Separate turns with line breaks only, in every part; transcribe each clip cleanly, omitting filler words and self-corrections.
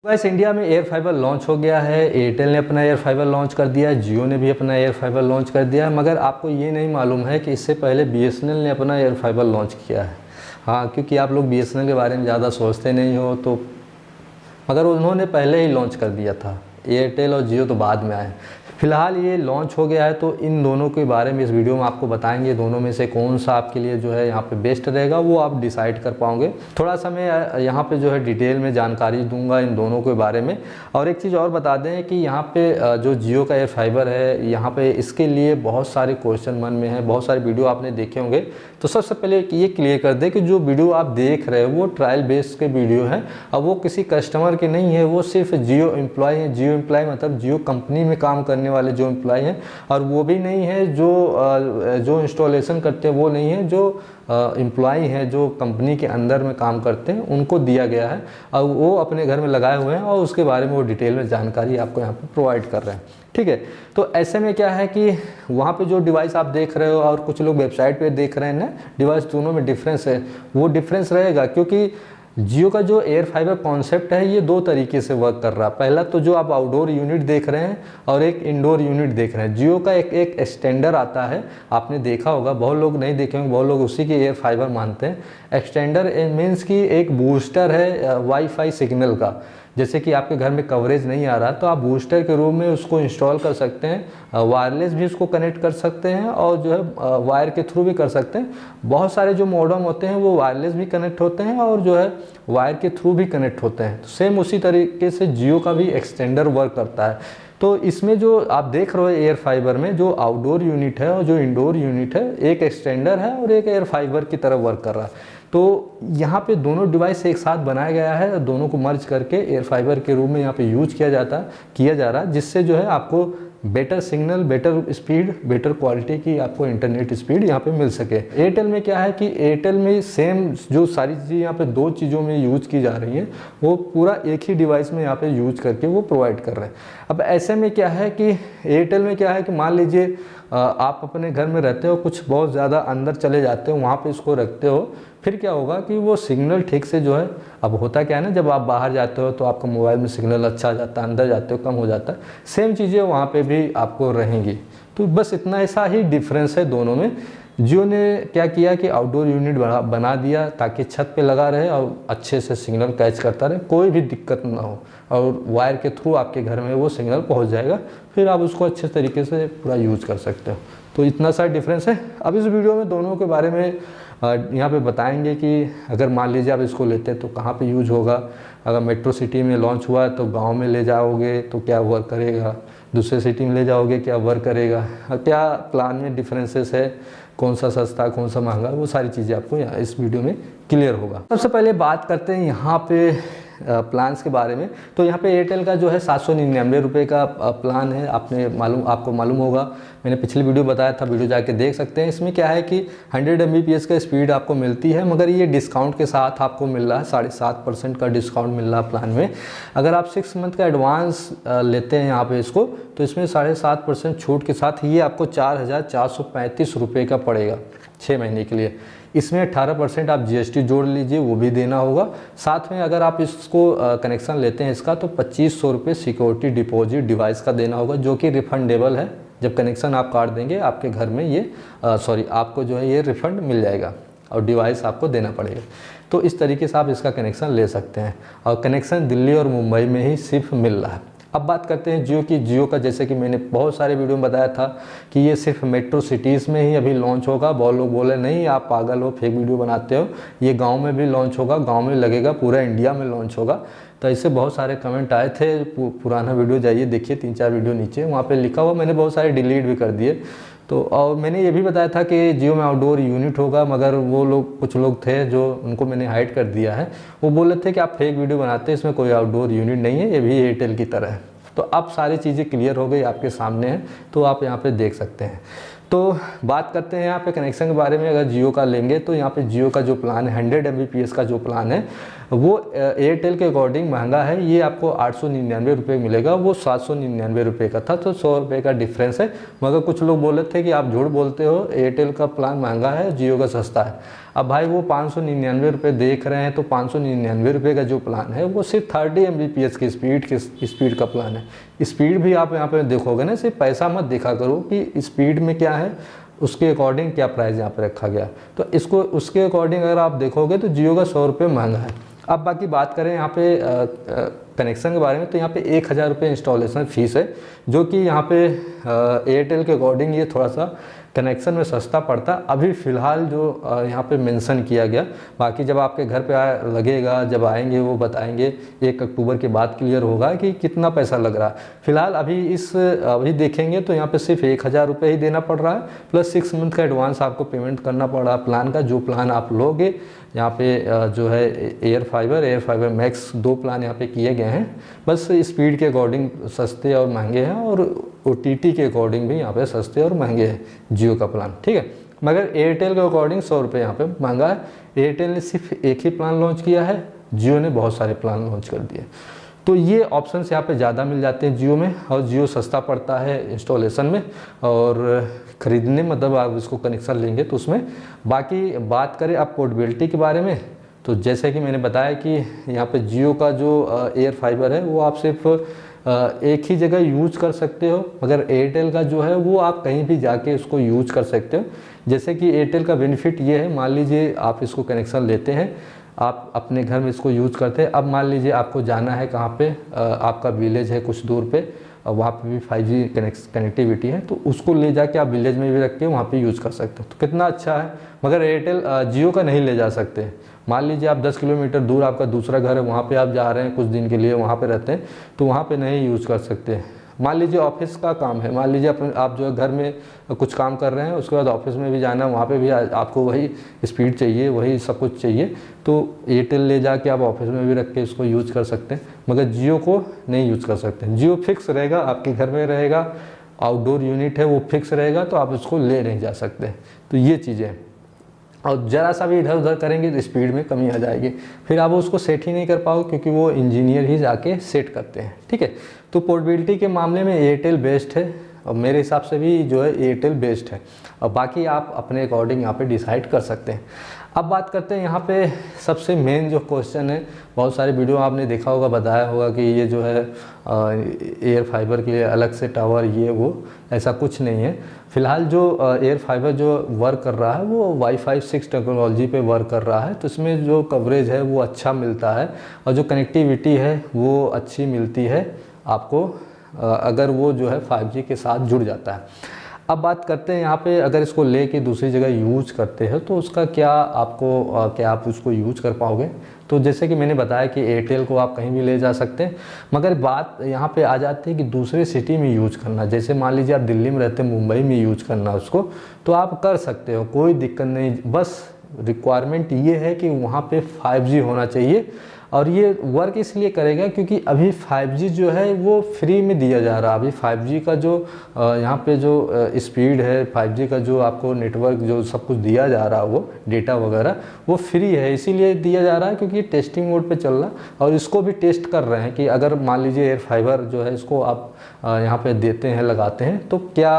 वैसे इंडिया में air fibre launch हो गया है। एयरटेल ने अपना एयर फाइबर लॉन्च कर दिया है, जियो ने भी अपना एयर फाइबर लॉन्च कर दिया है, मगर आपको ये नहीं मालूम है कि इससे पहले बीएसएनएल ने अपना एयर फाइबर लॉन्च किया है। हाँ, क्योंकि आप लोग बीएसएनएल के बारे में ज़्यादा सोचते नहीं हो, तो मगर उन्होंने पहले ही लॉन्च कर दिया था। एयरटेल और जियो तो बाद में आए। फिलहाल ये लॉन्च हो गया है, तो इन दोनों के बारे में इस वीडियो में आपको बताएंगे। दोनों में से कौन सा आपके लिए जो है यहाँ पे बेस्ट रहेगा वो आप डिसाइड कर पाओगे। थोड़ा सा मैं यहाँ पे जो है डिटेल में जानकारी दूंगा इन दोनों के बारे में। और एक चीज़ और बता दें कि यहाँ पे जो जियो का एयर फाइबर है, यहाँ पे इसके लिए बहुत सारे क्वेश्चन मन में है, बहुत सारे वीडियो आपने देखे होंगे। तो सबसे पहले ये क्लियर कर दें कि जो वीडियो आप देख रहे हो वो ट्रायल बेस्ड के वीडियो हैं। अब वो किसी कस्टमर के नहीं है, वो सिर्फ जियो एम्प्लॉय हैं। जियो एम्प्लॉय मतलब जियो कंपनी में काम करने वाले जो एम्प्लॉय हैं, और वो भी नहीं है जो इंस्टॉलेशन करते हैं, वो नहीं है जो एम्प्लॉय हैं जो कंपनी के अंदर में काम करते हैं, उनको दिया गया है। और वो अपने घर में लगाए हुए हैं और उसके बारे में वो डिटेल में जानकारी आपको यहाँ पे प्रोवाइड कर रहे हैं। ठीक है, तो ऐसे में क्या है कि वहाँ पे जो डिवाइस आप देख रहे हो और कुछ लोग वेबसाइट पे देख रहे हैं ना, डिवाइस दोनों में डिफरेंस है। वो डिफरेंस रहेगा क्योंकि जियो का जो एयर फाइबर कॉन्सेप्ट है ये दो तरीके से वर्क कर रहा है। पहला तो जो आप आउटडोर यूनिट देख रहे हैं और एक इंडोर यूनिट देख रहे हैं। जियो का एक एक्सटेंडर आता है, आपने देखा होगा, बहुत लोग नहीं देखे होंगे, बहुत लोग उसी की एयर फाइबर मानते हैं। एक्सटेंडर मीन्स कि एक बूस्टर है वाईफाई सिग्नल का। जैसे कि आपके घर में कवरेज नहीं आ रहा तो आप बूस्टर के रूप में उसको इंस्टॉल कर सकते हैं। वायरलेस भी उसको कनेक्ट कर सकते हैं और जो है वायर के थ्रू भी कर सकते हैं। बहुत सारे जो मॉडेम होते हैं वो वायरलेस भी कनेक्ट होते हैं और जो है वायर के थ्रू भी कनेक्ट होते हैं। तो सेम उसी तरीके से जियो का भी एक्सटेंडर वर्क करता है। तो इसमें जो आप देख रहे हो एयर फाइबर में जो आउटडोर यूनिट है और जो इंडोर यूनिट है, एक एक्सटेंडर है और एक एयर फाइबर की तरह वर्क कर रहा है। तो यहाँ पे दोनों डिवाइस एक साथ बनाया गया है, दोनों को मर्ज करके एयर फाइबर के रूप में यहाँ पे यूज किया जा रहा है, जिससे जो है आपको better signal, better speed, better quality की आपको इंटरनेट स्पीड यहाँ पे मिल सके। एयरटेल में क्या है कि एयरटेल में सेम जो सारी चीज़ें यहाँ पे दो चीज़ों में यूज की जा रही हैं, वो पूरा एक ही डिवाइस में यहाँ पे यूज करके वो प्रोवाइड कर रहे हैं। अब ऐसे में क्या है कि एयरटेल में क्या है कि मान लीजिए आप अपने घर में रहते हो, कुछ बहुत ज़्यादा अंदर चले जाते हो, वहाँ पे इसको रखते हो, फिर क्या होगा कि वो सिग्नल ठीक से जो है, अब होता क्या है ना, जब आप बाहर जाते हो तो आपका मोबाइल में सिग्नल अच्छा आ जाता है, अंदर जाते हो कम हो जाता है। सेम चीज़ें वहाँ पे भी आपको रहेंगी। तो बस इतना ऐसा ही डिफरेंस है दोनों में। जियो ने क्या किया कि आउटडोर यूनिट बना दिया ताकि छत पे लगा रहे और अच्छे से सिग्नल कैच करता रहे, कोई भी दिक्कत ना हो, और वायर के थ्रू आपके घर में वो सिग्नल पहुंच जाएगा, फिर आप उसको अच्छे तरीके से पूरा यूज़ कर सकते हो। तो इतना सा डिफरेंस है। अब इस वीडियो में दोनों के बारे में यहाँ पे बताएंगे कि अगर मान लीजिए आप इसको लेते हैं तो कहाँ पे यूज होगा। अगर मेट्रो सिटी में लॉन्च हुआ है तो गांव में ले जाओगे तो क्या वर्क करेगा, दूसरे सिटी में ले जाओगे क्या वर्क करेगा, क्या प्लान में डिफरेंसेस है, कौन सा सस्ता कौन सा महंगा, वो सारी चीज़ें आपको यहाँ इस वीडियो में क्लियर होगा। सबसे पहले बात करते हैं यहाँ पे प्लान्स के बारे में। तो यहाँ पे एयरटेल का जो है 799 रुपये का प्लान है। आपको मालूम होगा, मैंने पिछली वीडियो बताया था, वीडियो जाके देख सकते हैं। इसमें क्या है कि 100 Mbps का स्पीड आपको मिलती है, मगर ये डिस्काउंट के साथ आपको मिल रहा है, 7.5% का डिस्काउंट मिल रहा है प्लान में। अगर आप 6 मंथ का एडवांस लेते हैं यहाँ पे इसको, तो इसमें 7.5% छूट के साथ ये आपको 4,435 रुपये का पड़ेगा 6 महीने के लिए। इसमें 18% आप GST जोड़ लीजिए, वो भी देना होगा। साथ में अगर आप इसको कनेक्शन लेते हैं इसका, तो 2500 रुपये सिक्योरिटी डिपॉजिट डिवाइस का देना होगा, जो कि रिफंडेबल है। जब कनेक्शन आप काट देंगे आपके घर में ये आपको जो है ये रिफ़ंड मिल जाएगा और डिवाइस आपको देना पड़ेगा। तो इस तरीके से आप इसका कनेक्शन ले सकते हैं, और कनेक्शन दिल्ली और मुंबई में ही सिर्फ मिल रहा है। अब बात करते हैं जियो की। जियो का जैसे कि मैंने बहुत सारे वीडियो में बताया था कि ये सिर्फ मेट्रो सिटीज़ में ही अभी लॉन्च होगा। बहुत लोग बोले नहीं आप पागल हो, फेक वीडियो बनाते हो, ये गांव में भी लॉन्च होगा, गांव में लगेगा, पूरा इंडिया में लॉन्च होगा। तो ऐसे बहुत सारे कमेंट आए थे। पुराना वीडियो जाइए देखिए, 3-4 वीडियो नीचे वहाँ पे लिखा हुआ, मैंने बहुत सारे डिलीट भी कर दिए। तो और मैंने ये भी बताया था कि जियो में आउटडोर यूनिट होगा, मगर वो लोग, कुछ लोग थे जो उनको मैंने हाइड कर दिया है, वो बोले थे कि आप फेक वीडियो बनाते हैं, इसमें कोई आउटडोर यूनिट नहीं है, ये भी एयरटेल की तरह है। तो अब सारी चीज़ें क्लियर हो गई, आपके सामने है, तो आप यहाँ पे देख सकते हैं। तो बात करते हैं यहाँ पे कनेक्शन के बारे में। अगर जियो का लेंगे तो यहाँ पे जियो का जो प्लान है 100 Mbps का जो प्लान है, वो एयरटेल के अकॉर्डिंग महंगा है, ये आपको 899 रुपये मिलेगा, वो 799 रुपये का था, तो 100 रुपये का डिफरेंस है। मगर कुछ लोग बोले थे कि आप झूठ बोलते हो, एयरटेल का प्लान महंगा है, जियो का सस्ता है। अब भाई वो 599 रुपये देख रहे हैं, तो 599 रुपये का जो प्लान है वो सिर्फ 30 Mbps की स्पीड का प्लान है। स्पीड भी आप यहाँ पे देखोगे ना, सिर्फ पैसा मत देखा करो कि स्पीड में क्या है, उसके अकॉर्डिंग क्या प्राइस यहाँ पे रखा गया। तो इसको उसके अकॉर्डिंग अगर आप देखोगे तो जियो का 100 रुपये महंगा है। अब बाकी बात करें यहाँ पे कनेक्शन के बारे में, तो यहाँ पे 1000 रुपये इंस्टॉलेशन फ़ीस है, जो कि यहाँ पे एयरटेल के अकॉर्डिंग ये थोड़ा सा कनेक्शन में सस्ता पड़ता। अभी फ़िलहाल जो यहाँ पे मेंशन किया गया, बाकी जब आपके घर पे लगेगा, जब आएंगे वो बताएंगे, 1 अक्टूबर के बाद क्लियर होगा कि कितना पैसा लग रहा है। फ़िलहाल अभी देखेंगे तो यहाँ पे सिर्फ 1000 रुपये ही देना पड़ रहा है, प्लस 6 मंथ का एडवांस आपको पेमेंट करना पड़ रहा है प्लान का। जो प्लान आप लोगे यहाँ पे जो है एयर फाइबर मैक्स 2 प्लान यहाँ पे किए गए हैं। बस स्पीड के अकॉर्डिंग सस्ते और महंगे हैं, और OTT के अकॉर्डिंग भी यहाँ पे सस्ते और महंगे हैं जियो का प्लान, ठीक है। मगर एयरटेल के अकॉर्डिंग 100 रुपये यहाँ पे महंगा है। एयरटेल ने सिर्फ एक ही प्लान लॉन्च किया है, जियो ने बहुत सारे प्लान लॉन्च कर दिए। तो ये ऑप्शंस यहाँ पे ज़्यादा मिल जाते हैं जियो में, और जियो सस्ता पड़ता है इंस्टॉलेशन में और ख़रीदने, मतलब आप इसको कनेक्शन लेंगे तो उसमें। बाकी बात करें आप पोर्टेबिलिटी के बारे में, तो जैसे कि मैंने बताया कि यहाँ पे जियो का जो एयर फाइबर है वो आप सिर्फ एक ही जगह यूज कर सकते हो, मगर एयरटेल का जो है वो आप कहीं भी जाके उसको यूज कर सकते हो। जैसे कि एयरटेल का बेनिफिट ये है, मान लीजिए आप इसको कनेक्शन लेते हैं, आप अपने घर में इसको यूज़ करते हैं। अब मान लीजिए आपको जाना है कहाँ पे, आपका विलेज है कुछ दूर पे, वहाँ पे भी 5G कनेक्टिविटी है, तो उसको ले जाके आप विलेज में भी रख के वहाँ पे यूज़ कर सकते हो, तो कितना अच्छा है। मगर एयरटेल जियो का नहीं ले जा सकते। मान लीजिए आप 10 किलोमीटर दूर आपका दूसरा घर है, वहाँ पे आप जा रहे हैं कुछ दिन के लिए, वहाँ पे रहते हैं, तो वहाँ पे नहीं यूज़ कर सकते। मान लीजिए ऑफिस का काम है, मान लीजिए आप जो है घर में कुछ काम कर रहे हैं, उसके बाद ऑफिस में भी जाना है, वहाँ पे भी आपको वही स्पीड चाहिए, वही सब कुछ चाहिए, तो एयरटेल ले जाके आप ऑफिस में भी रख के इसको यूज़ कर सकते हैं। मगर जियो को नहीं यूज़ कर सकते। जियो फिक्स रहेगा, आपके घर में रहेगा, आउटडोर यूनिट है वो फिक्स रहेगा, तो आप उसको ले नहीं जा सकते। तो ये चीज़ें हैं, और ज़रा सा भी इधर उधर करेंगे तो स्पीड में कमी आ जाएगी, फिर आप उसको सेट ही नहीं कर पाओगे, क्योंकि वो इंजीनियर ही जाके सेट करते हैं, ठीक है। तो पोर्टेबिलिटी के मामले में एयरटेल बेस्ट है, और मेरे हिसाब से भी जो है एयरटेल बेस्ट है, और बाकी आप अपने अकॉर्डिंग यहाँ पे डिसाइड कर सकते हैं। अब बात करते हैं यहाँ पे सबसे मेन जो क्वेश्चन है, बहुत सारे वीडियो आपने देखा होगा, बताया होगा कि ये जो है एयर फाइबर के लिए अलग से टावर, ये वो, ऐसा कुछ नहीं है। फ़िलहाल जो एयर फाइबर जो वर्क कर रहा है वो वाईफाई 6 टेक्नोलॉजी पे वर्क कर रहा है, तो इसमें जो कवरेज है वो अच्छा मिलता है, और जो कनेक्टिविटी है वो अच्छी मिलती है आपको, अगर वो जो है 5G के साथ जुड़ जाता है। अब बात करते हैं यहाँ पे, अगर इसको ले के दूसरी जगह यूज करते हैं तो उसका क्या आप उसको यूज कर पाओगे। तो जैसे कि मैंने बताया कि एयरटेल को आप कहीं भी ले जा सकते हैं, मगर बात यहाँ पे आ जाती है कि दूसरे सिटी में यूज करना। जैसे मान लीजिए आप दिल्ली में रहते हैं, मुंबई में यूज करना उसको, तो आप कर सकते हो, कोई दिक्कत नहीं। बस रिक्वायरमेंट ये है कि वहाँ पे 5G होना चाहिए, और ये वर्क इसलिए करेगा क्योंकि अभी 5G जो है वो फ्री में दिया जा रहा है। अभी 5G का जो यहाँ पे जो स्पीड है, 5G का जो आपको नेटवर्क जो सब कुछ दिया जा रहा है, वो डेटा वगैरह वो फ्री है, इसीलिए दिया जा रहा है क्योंकि टेस्टिंग मोड पे चल रहा है। और इसको भी टेस्ट कर रहे हैं कि अगर मान लीजिए एयर फाइबर जो है इसको आप यहाँ पे देते हैं, लगाते हैं, तो क्या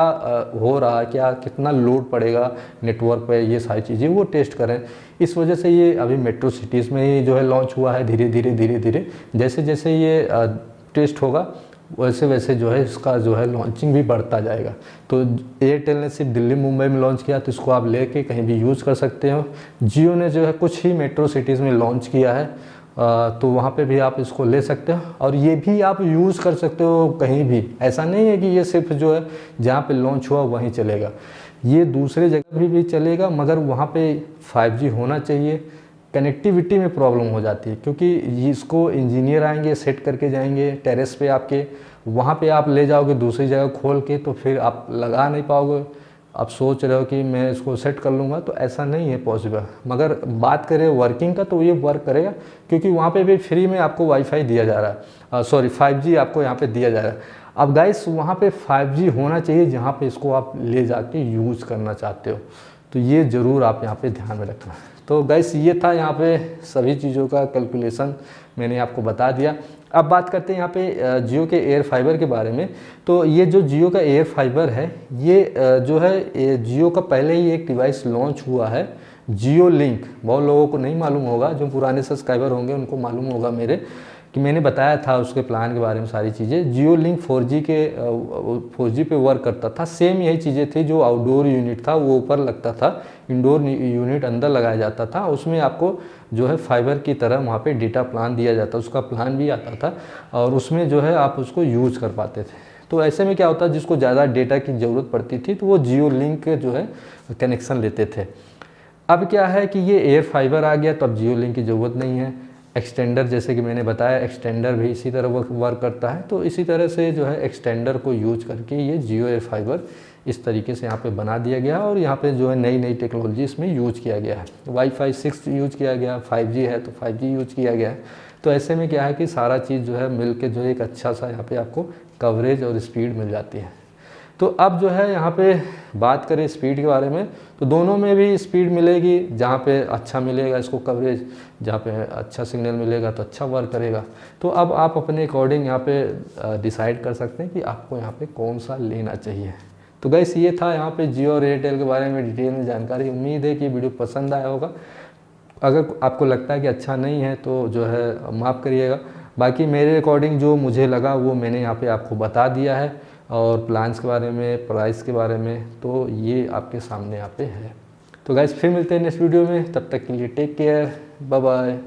हो रहा है, क्या कितना लोड पड़ेगा नेटवर्क पे, ये सारी चीज़ें वो टेस्ट करें। इस वजह से ये अभी मेट्रो सिटीज़ में ही जो है लॉन्च हुआ है। धीरे धीरे जैसे जैसे ये टेस्ट होगा वैसे वैसे जो है इसका जो है लॉन्चिंग भी बढ़ता जाएगा। तो एयरटेल ने सिर्फ दिल्ली मुंबई में लॉन्च किया, तो इसको आप लेके कहीं भी यूज़ कर सकते हो। जियो ने जो है कुछ ही मेट्रो सिटीज़ में लॉन्च किया है, तो वहाँ पे भी आप इसको ले सकते हो, और ये भी आप यूज़ कर सकते हो कहीं भी। ऐसा नहीं है कि ये सिर्फ जो है जहाँ पे लॉन्च हुआ वहीं चलेगा, ये दूसरे जगह भी चलेगा, मगर वहाँ पे 5G होना चाहिए। कनेक्टिविटी में प्रॉब्लम हो जाती है, क्योंकि इसको इंजीनियर आएंगे, सेट करके जाएंगे टेरेस पे आपके, वहाँ पे आप ले जाओगे दूसरी जगह खोल के, तो फिर आप लगा नहीं पाओगे। आप सोच रहे हो कि मैं इसको सेट कर लूँगा, तो ऐसा नहीं है पॉसिबल। मगर बात करें वर्किंग का, तो ये वर्क करेगा, क्योंकि वहाँ पे भी फ्री में आपको वाईफाई दिया जा रहा है, 5G आपको यहाँ पे दिया जा रहा है। अब गाइस वहाँ पे 5G होना चाहिए जहाँ पे इसको आप ले जाके यूज़ करना चाहते हो, तो ये ज़रूर आप यहाँ पे ध्यान में रखना। तो तो गाइस ये था यहाँ पे सभी चीज़ों का कैलकुलेशन मैंने आपको बता दिया। अब बात करते हैं यहाँ पे जियो के एयर फाइबर के बारे में। तो ये जो जियो का एयर फाइबर है, ये जो है जियो का पहले ही एक डिवाइस लॉन्च हुआ है, जियो लिंक। बहुत लोगों को नहीं मालूम होगा, जो पुराने सब्सक्राइबर होंगे उनको मालूम होगा मेरे, कि मैंने बताया था उसके प्लान के बारे में सारी चीज़ें। जियो लिंक 4G पे वर्क करता था। सेम यही चीज़ें थी, जो आउटडोर यूनिट था वो ऊपर लगता था, इंडोर यूनिट अंदर लगाया जाता था। उसमें आपको जो है फाइबर की तरह वहाँ पे डेटा प्लान दिया जाता, उसका प्लान भी आता था और उसमें जो है आप उसको यूज़ कर पाते थे। तो ऐसे में क्या होता है, जिसको ज़्यादा डेटा की ज़रूरत पड़ती थी तो वो जियो लिंक जो है कनेक्शन लेते थे। अब क्या है कि ये एयर फाइबर आ गया तो अब जियो लिंक की ज़रूरत नहीं है। एक्सटेंडर, जैसे कि मैंने बताया, एक्सटेंडर भी इसी तरह वर्क करता है। तो इसी तरह से जो है एक्सटेंडर को यूज करके ये जियो एयर फाइबर इस तरीके से यहाँ पे बना दिया गया और यहाँ पे जो है नई नई टेक्नोलॉजी इसमें यूज किया गया है। वाईफाई 6 यूज किया गया, 5G है तो 5G यूज किया गया है। तो ऐसे में क्या है कि सारा चीज़ जो है मिल के जो एक अच्छा सा यहाँ पे आपको कवरेज और स्पीड मिल जाती है। तो अब जो है यहाँ पे बात करें स्पीड के बारे में, तो दोनों में भी स्पीड मिलेगी। जहाँ पे अच्छा मिलेगा इसको कवरेज, जहाँ पे अच्छा सिग्नल मिलेगा तो अच्छा वर्क करेगा। तो अब आप अपने अकॉर्डिंग यहाँ पे डिसाइड कर सकते हैं कि आपको यहाँ पे कौन सा लेना चाहिए। तो गाइस ये था यहाँ पे जियो और एयरटेल के बारे में डिटेल में जानकारी। उम्मीद है कि वीडियो पसंद आया होगा। अगर आपको लगता है कि अच्छा नहीं है तो जो है माफ़ करिएगा। बाकी मेरे अकॉर्डिंग जो मुझे लगा वो मैंने यहाँ पे आपको बता दिया है, और प्लान्स के बारे में, प्राइस के बारे में, तो ये आपके सामने यहाँ पे है। तो गाइस फिर मिलते हैं नेक्स्ट वीडियो में, तब तक के लिए टेक केयर, बाय बाय।